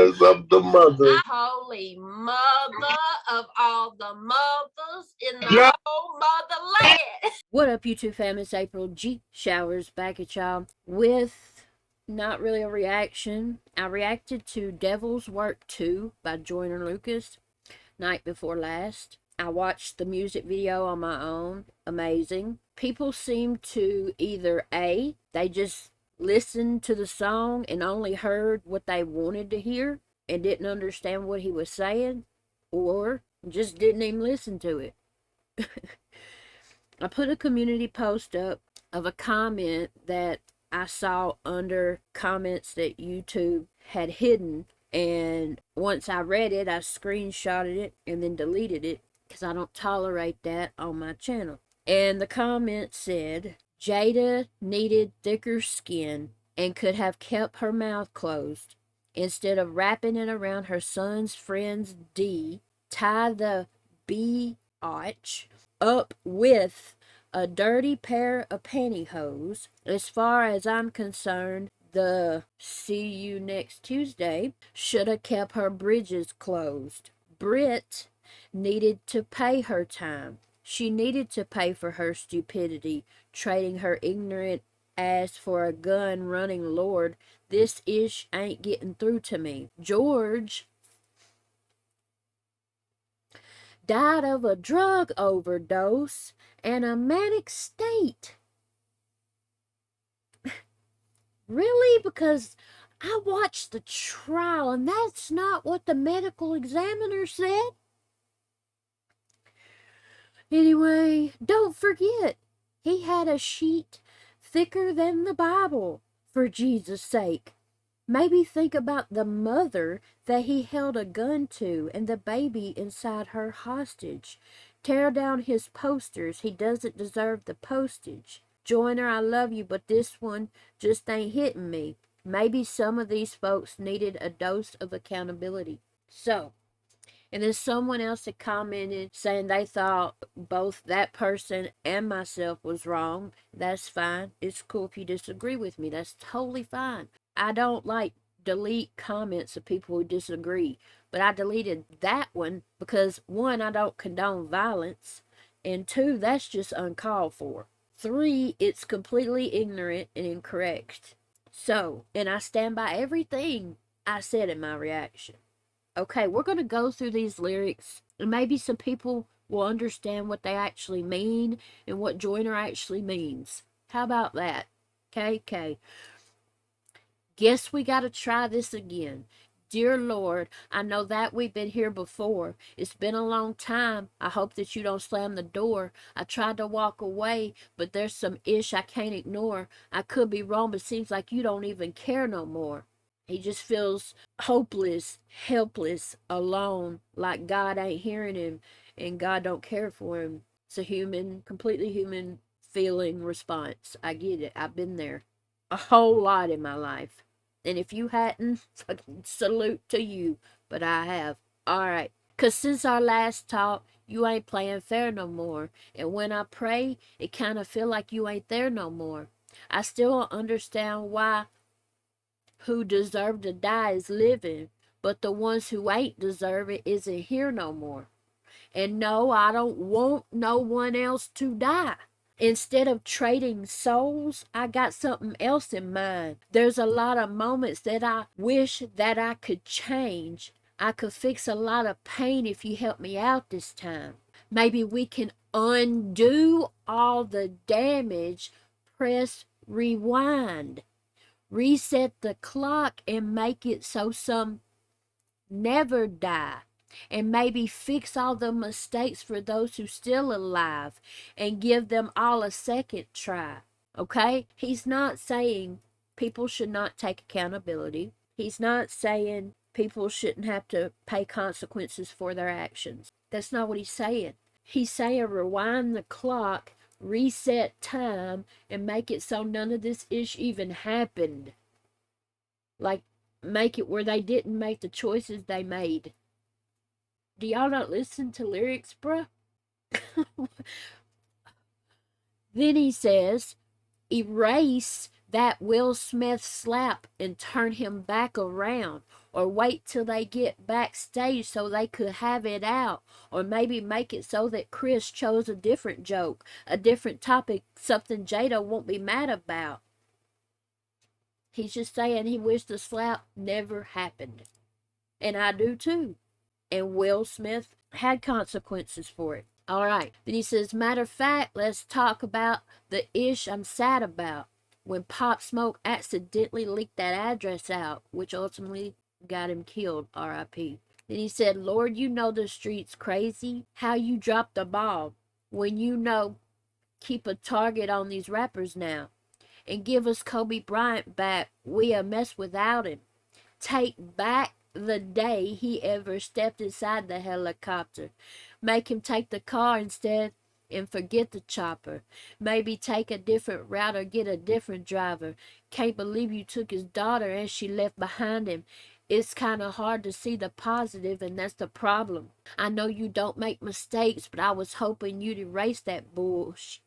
because of the mother. Holy mother of all the mothers in the Yeah. whole motherland. What up, YouTube fam? It's April G. Showers back at y'all with not really a reaction. I reacted to Devil's Work 2 by Joyner Lucas night before last. I watched the music video on my own. Amazing. People seem to either A, they just listened to the song and only heard what they wanted to hear and didn't understand what he was saying, or just didn't even listen to it. I put a community post up of a comment that I saw under comments that YouTube had hidden. And once I read it, I screenshotted it and then deleted it because I don't tolerate that on my channel. And the comment said, Jada needed thicker skin and could have kept her mouth closed. Instead of wrapping it around her son's friend's D, tie the biatch up with a dirty pair of pantyhose. As far as I'm concerned, the see you next Tuesday should have kept her bridges closed. Brit needed to pay her time. She needed to pay for her stupidity, trading her ignorant ass for a gun running lord. This ish ain't getting through to me. George died of a drug overdose and a manic state. Really? Because I watched the trial and that's not what the medical examiner said. Anyway, don't forget, he had a sheet thicker than the Bible, for Jesus' sake. Maybe think about the mother that he held a gun to and the baby inside her hostage. Tear down his posters. He doesn't deserve the postage. Joyner, I love you, but this one just ain't hitting me. Maybe some of these folks needed a dose of accountability. So, and then someone else had commented saying they thought both that person and myself was wrong. That's fine. It's cool if you disagree with me. That's totally fine. I don't delete comments of people who disagree. But I deleted that one because, one, I don't condone violence. And two, that's just uncalled for. Three, it's completely ignorant and incorrect. So, and I stand by everything I said in my reaction. Okay, we're going to go through these lyrics, and maybe some people will understand what they actually mean and what Joyner actually means. How about that? Okay. Guess we got to try this again. Dear Lord, I know that we've been here before. It's been a long time. I hope that you don't slam the door. I tried to walk away, but there's some ish I can't ignore. I could be wrong, but seems like you don't even care no more. He just feels hopeless, helpless, alone, like God ain't hearing him and God don't care for him. It's a completely human feeling response. I get it. I've been there a whole lot in my life. And if you hadn't, salute to you. But I have. Alright. Because since our last talk, you ain't playing fair no more. And when I pray, it kind of feel like you ain't there no more. I still don't understand why who deserve to die is living, but the ones who ain't deserve it isn't here no more. And no, I don't want no one else to die. Instead of trading souls, I got something else in mind. There's a lot of moments that I wish that I could change. I could fix a lot of pain if you help me out this time. Maybe we can undo all the damage. Press rewind. Reset the clock and make it so some never die. And maybe fix all the mistakes for those who still alive and give them all a second try. Okay? He's not saying people should not take accountability. He's not saying people shouldn't have to pay consequences for their actions. That's not what he's saying. He's saying rewind the clock, reset time, and make it so none of this ish even happened. Like, make it where they didn't make the choices they made. Do y'all not listen to lyrics, bruh? Then he says, erase that Will Smith slap and turn him back around, or wait till they get backstage so they could have it out, or maybe make it so that Chris chose a different joke, a different topic, something Jada won't be mad about. He's just saying he wished the slap never happened. And I do too. And Will Smith had consequences for it. All right. Then he says, matter of fact, let's talk about the ish I'm sad about. When Pop Smoke accidentally leaked that address out, which ultimately got him killed, R.I.P. Then he said, Lord, you know the street's crazy. How you dropped the ball. When you know, keep a target on these rappers now. And give us Kobe Bryant back. We a mess without him. Take back the day he ever stepped inside the helicopter. Make him take the car instead and forget the chopper. Maybe take a different route or get a different driver. Can't believe you took his daughter and she left behind him. It's kind of hard to see the positive, and that's the problem. I know you don't make mistakes, but I was hoping you'd erase that bullshit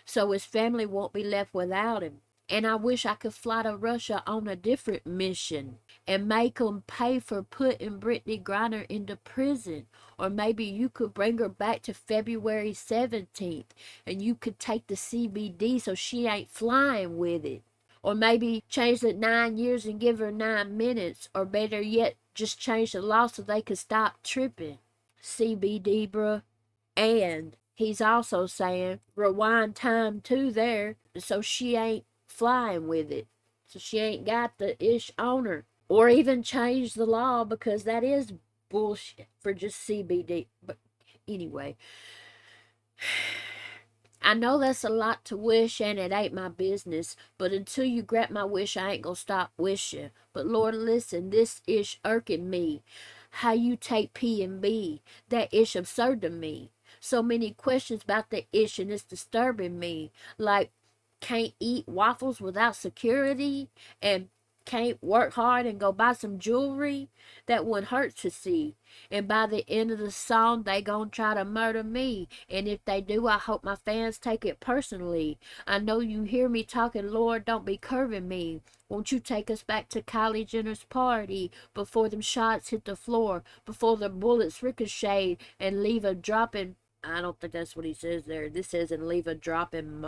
so his family won't be left without him. And I wish I could fly to Russia on a different mission and make them pay for putting Brittany Griner into prison. Or maybe you could bring her back to February 17th and you could take the CBD so she ain't flying with it. Or maybe change the 9 years and give her 9 minutes. Or better yet, just change the law so they could stop tripping. CBD, bruh. And he's also saying rewind time too there so she ain't flying with it. So she ain't got the ish on her. Or even change the law because that is bullshit for just CBD. But anyway, I know that's a lot to wish and it ain't my business, but until you grant my wish, I ain't gonna stop wishing. But Lord, listen, this ish irking me. How you take P and B, that ish absurd to me. So many questions about the ish and it's disturbing me. Like, can't eat waffles without security and can't work hard and go buy some jewelry. That wouldn't hurt to see. And by the end of the song, they gonna try to murder me. And if they do, I hope my fans take it personally. I know you hear me talking, Lord, don't be curving me. Won't you take us back to Kylie Jenner's party before them shots hit the floor, before the bullets ricochet and leave a dropping. I don't think that's what he says there. This says and leave a dropping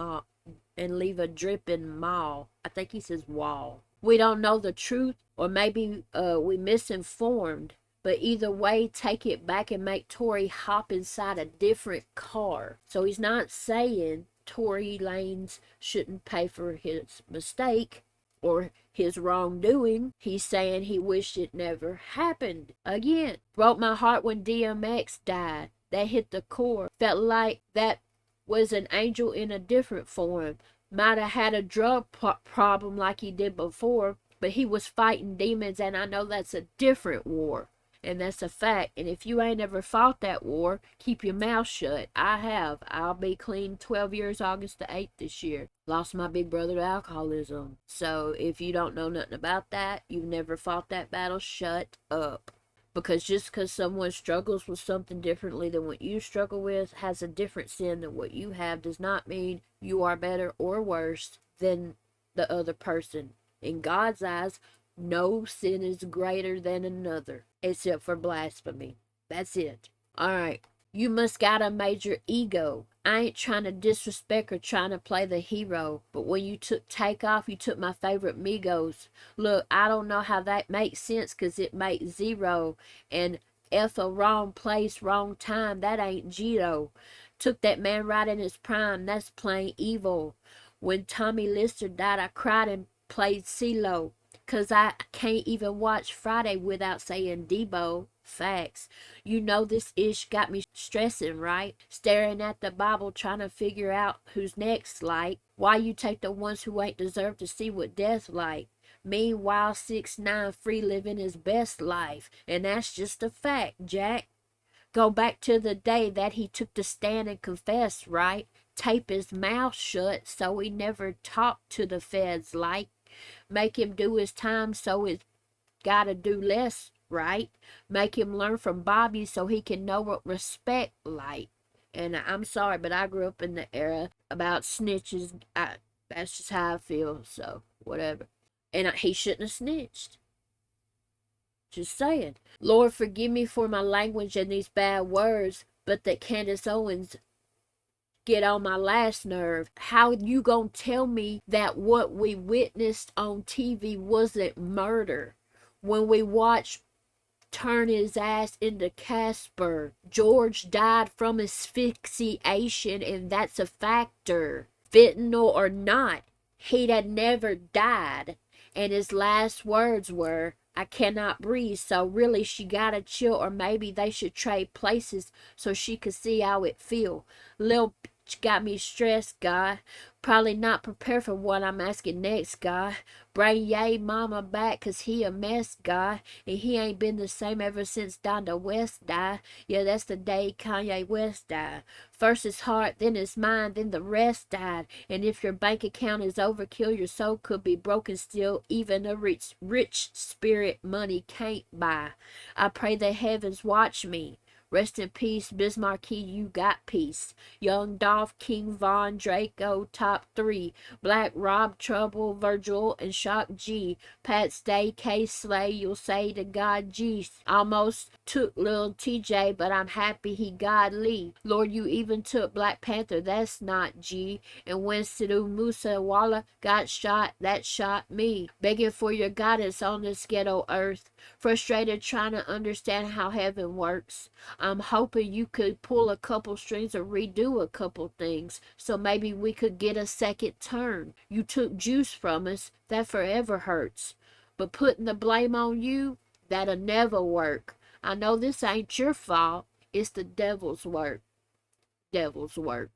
and leave a dripping mall. I think he says wall. We don't know the truth, or maybe we misinformed. But either way, take it back and make Tory hop inside a different car. So he's not saying Tory Lanez shouldn't pay for his mistake or his wrongdoing. He's saying he wished it never happened. Again, broke my heart when DMX died. That hit the core. Felt like that was an angel in a different form. Might have had a drug problem like he did before, but he was fighting demons, and I know that's a different war. And that's a fact. And if you ain't ever fought that war, keep your mouth shut. I have. I'll be clean 12 years August the 8th this year. Lost my big brother to alcoholism. So if you don't know nothing about that, you've never fought that battle, shut up. Because just because someone struggles with something differently than what you struggle with, has a different sin than what you have, does not mean you are better or worse than the other person. In God's eyes, no sin is greater than another, except for blasphemy. That's it. Alright. You must got a major ego. I ain't trying to disrespect or trying to play the hero, but when you took Takeoff, you took my favorite Migos. Look, I don't know how that makes sense, cause it makes zero. And F a wrong place, wrong time, that ain't Gito. Took that man right in his prime, that's plain evil. When Tommy Lister died, I cried and played CeeLo. Cause I can't even watch Friday without saying Debo. Facts. You know this ish got me stressing, right? Staring at the Bible trying to figure out who's next, like. Why you take the ones who ain't deserve to see what death like? Meanwhile, 6ix9ine free living his best life. And that's just a fact, Jack. Go back to the day that he took the stand and confessed, right? Tape his mouth shut so he never talked to the feds, like. Make him do his time so it's gotta do less, right? Make him learn from Bobby so he can know what respect like. And I'm sorry, but I grew up in the era about snitches. That's just how I feel, so. whatever. And he shouldn't have snitched. Just saying. Lord, forgive me for my language and these bad words, but that Candace Owens get on my last nerve. How you gonna tell me that what we witnessed on TV wasn't murder? When we watched turn his ass into Casper, George died from asphyxiation, and that's a factor. Fentanyl or not, he'd had never died. And his last words were, I cannot breathe, so really she gotta chill, or maybe they should trade places so she could see how it feel. Lil bitch got me stressed, guy. Probably not prepared for what I'm asking next, guy. Bring yay mama back, 'cause he a mess, guy. And he ain't been the same ever since Donda West died. Yeah, that's the day Kanye West died. First his heart, then his mind, then the rest died. And if your bank account is overkill, your soul could be broken still. Even a rich spirit money can't buy. I pray the heavens watch me. Rest in peace, Bismarcky, you got peace. Young Dolph, King Von, Draco, top 3. Black Rob, Trouble, Virgil, and Shock G. Pat Stay, K Slay, you'll say to God G. Almost took Lil TJ, but I'm happy he got Lee. Lord, you even took Black Panther, that's not G. And when Sidhu Musa Walla got shot, that shot me. Begging for your guidance on this ghetto earth. Frustrated trying to understand how heaven works. I'm hoping you could pull a couple strings or redo a couple things, so maybe we could get a second turn. You took juice from us, that forever hurts. But putting the blame on you, that'll never work. I know this ain't your fault, it's the devil's work. Devil's work.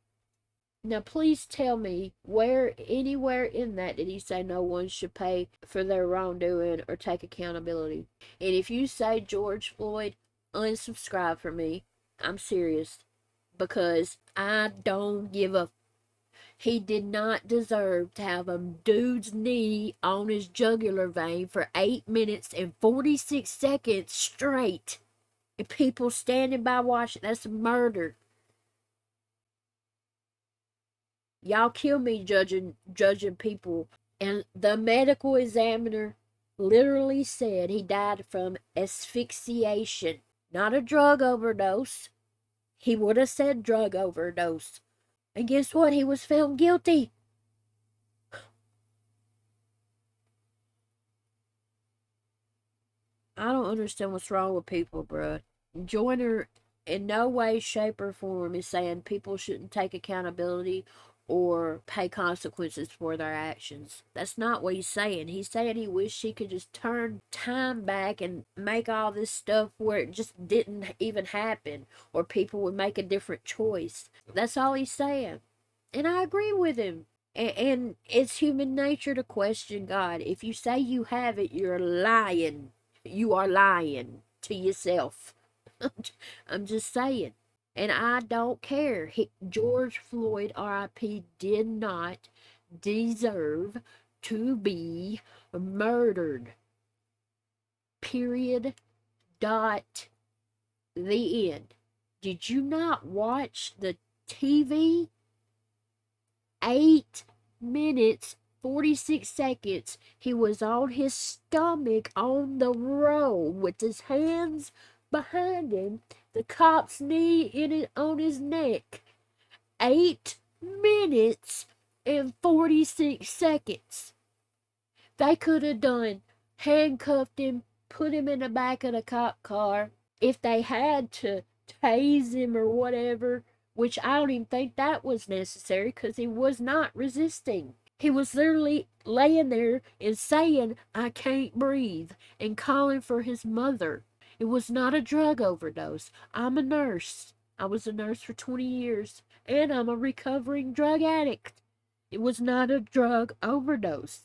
Now please tell me where anywhere in that did he say no one should pay for their wrongdoing or take accountability. And if you say George Floyd, unsubscribe for me. I'm serious. Because I don't give a. He did not deserve to have a dude's knee on his jugular vein for 8 minutes and 46 seconds straight. And people standing by watching. That's murder. Y'all kill me judging people. And the medical examiner literally said he died from asphyxiation, not a drug overdose. He would have said drug overdose. And guess what? He was found guilty. I don't understand what's wrong with people, bruh. Joyner, in no way, shape, or form, is saying people shouldn't take accountability or pay consequences for their actions. That's not what he's saying. He's saying he wished he could just turn time back and make all this stuff where it just didn't even happen, or people would make a different choice. That's all he's saying. And I agree with him. And it's human nature to question God. If you say you have it, you're lying. You are lying to yourself. I'm just saying. And I don't care. George Floyd, RIP, did not deserve to be murdered. Period. Dot. The end. Did you not watch the TV? 8 minutes 46 seconds he was on his stomach on the road with his hands behind him, the cop's knee on his neck. 8 minutes and 46 seconds. They could have done handcuffed him, put him in the back of the cop car. If they had to tase him or whatever, which I don't even think that was necessary because he was not resisting. He was literally laying there and saying, I can't breathe, and calling for his mother. It was not a drug overdose. I'm a nurse. I was a nurse for 20 years, and I'm a recovering drug addict. It was not a drug overdose.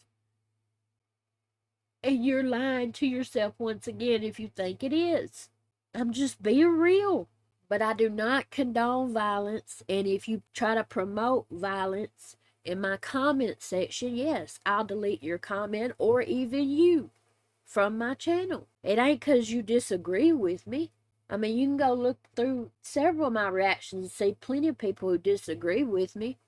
And you're lying to yourself once again if you think it is. I'm just being real. But I do not condone violence, and if you try to promote violence in my comment section, yes, I'll delete your comment or even you from my channel. It ain't because you disagree with me. I mean, you can go look through several of my reactions and see plenty of people who disagree with me.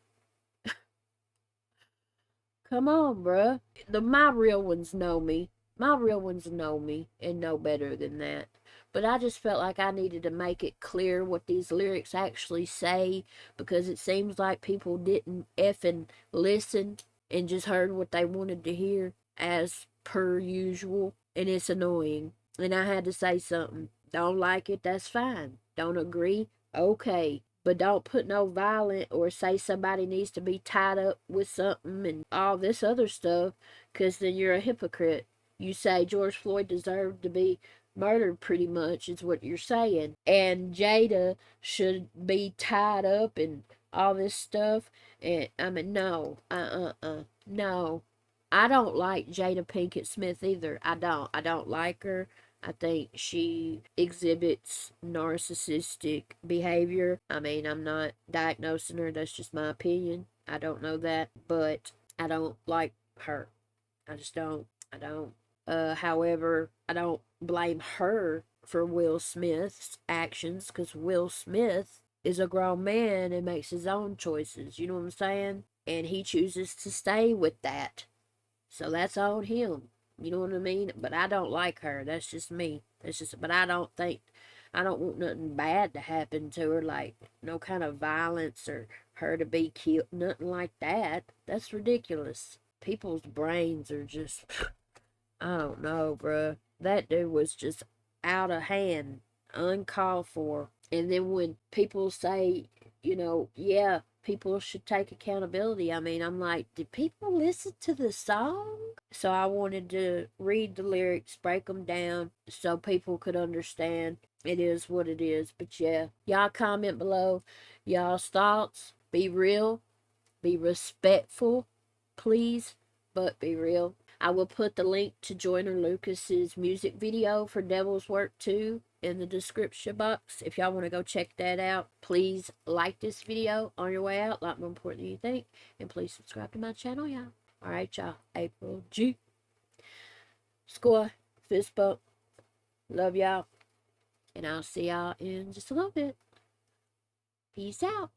Come on, bruh. My real ones know me. My real ones know me and know better than that. But I just felt like I needed to make it clear what these lyrics actually say, because it seems like people didn't effing listen and just heard what they wanted to hear as per usual. And it's annoying. And I had to say something. Don't like it, that's fine. Don't agree, okay. But don't put no violent or say somebody needs to be tied up with something and all this other stuff, because then you're a hypocrite. You say George Floyd deserved to be murdered, pretty much, is what you're saying. And Jada should be tied up and all this stuff. And I mean, no, no. I don't like Jada Pinkett Smith either. I don't. I don't like her. I think she exhibits narcissistic behavior. I mean, I'm not diagnosing her, that's just my opinion. I don't know that, but I don't like her. I just don't. I don't. However, I don't blame her for Will Smith's actions, because Will Smith is a grown man and makes his own choices. You know what I'm saying? And he chooses to stay with that. So that's on him. You know what I mean? But I don't like her. That's just me. That's just, but I don't want nothing bad to happen to her, like no kind of violence or her to be killed, nothing like that. That's ridiculous. People's brains are just, I don't know, bruh. That dude was just out of hand, uncalled for. And then when people say, yeah, people should take accountability, I mean, I'm like, did people listen to the song? So I wanted to read the lyrics, break them down so people could understand. It is what it is. But yeah, y'all comment below y'all's thoughts. Be real, be respectful, please, but be real. I will put the link to Joyner Lucas's music video for Devil's Work 2 in the description box. If y'all want to go check that out, please like this video on your way out, a lot more important than you think. And please subscribe to my channel, y'all. Alright, y'all. April G. Score. Fist bump. Love y'all. And I'll see y'all in just a little bit. Peace out.